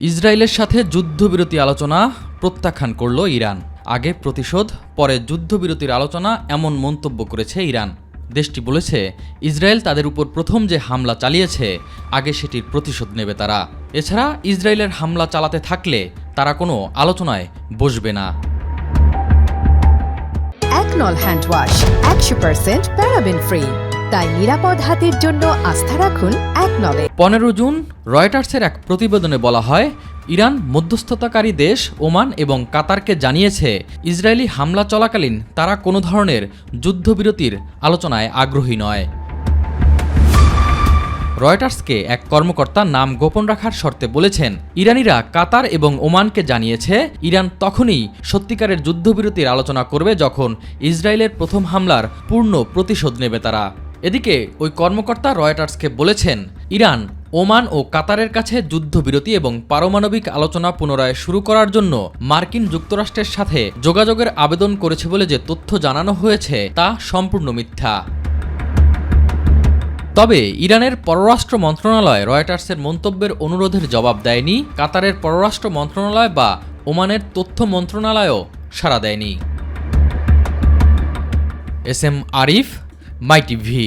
ইসরায়েলের সাথে যুদ্ধবিরতি আলোচনা প্রত্যাখ্যান করল ইরান। আগে প্রতিশোধ, পরে যুদ্ধবিরতির আলোচনা, এমন মন্তব্য করেছে ইরান। দেশটি বলেছে, ইসরায়েল তাদের উপর প্রথম যে হামলা চালিয়েছে, আগে সেটির প্রতিশোধ নেবে তারা। এছাড়া ইসরায়েলের হামলা চালাতে থাকলে তারা কোনো আলোচনায় বসবে না। একনল হ্যান্ড ওয়াশ 100% প্যারাবেন ফ্রি, তাই নিরাপদ হাতের জন্য আস্থা রাখুন একনলে। 15 জুন রয়টার্সের এক প্রতিবেদনে বলা হয়, ইরান মধ্যস্থতাকারী দেশ ওমান এবং কাতারকে জানিয়েছে, ইসরায়েলি হামলা চলাকালীন তারা কোনো ধরনের যুদ্ধবিরতির আলোচনায় আগ্রহী নয়। রয়টার্সকে এক কর্মকর্তা নাম গোপন রাখার শর্তে বলেছেন, ইরানিরা কাতার এবং ওমানকে জানিয়েছে, ইরান তখনই সত্যিকারের যুদ্ধবিরতির আলোচনা করবে যখন ইসরায়েলের প্রথম হামলার পূর্ণ প্রতিশোধ নেবে তারা। এদিকে ওই কর্মকর্তা রয়টার্সকে বলেছেন, ইরান ওমান ও কাতারের কাছে যুদ্ধবিরতি এবং পারমাণবিক আলোচনা পুনরায় শুরু করার জন্য মার্কিন যুক্তরাষ্ট্রের সাথে যোগাযোগের আবেদন করেছে বলে যে তথ্য জানানো হয়েছে তা সম্পূর্ণ মিথ্যা। তবে ইরানের পররাষ্ট্র মন্ত্রণালয় রয়টার্সের মন্তব্যের অনুরোধের জবাব দেয়নি। কাতারের পররাষ্ট্র মন্ত্রণালয় বা ওমানের তথ্য মন্ত্রণালয়ও সাড়া দেয়নি। এস এম আরিফ, মাই টিভি।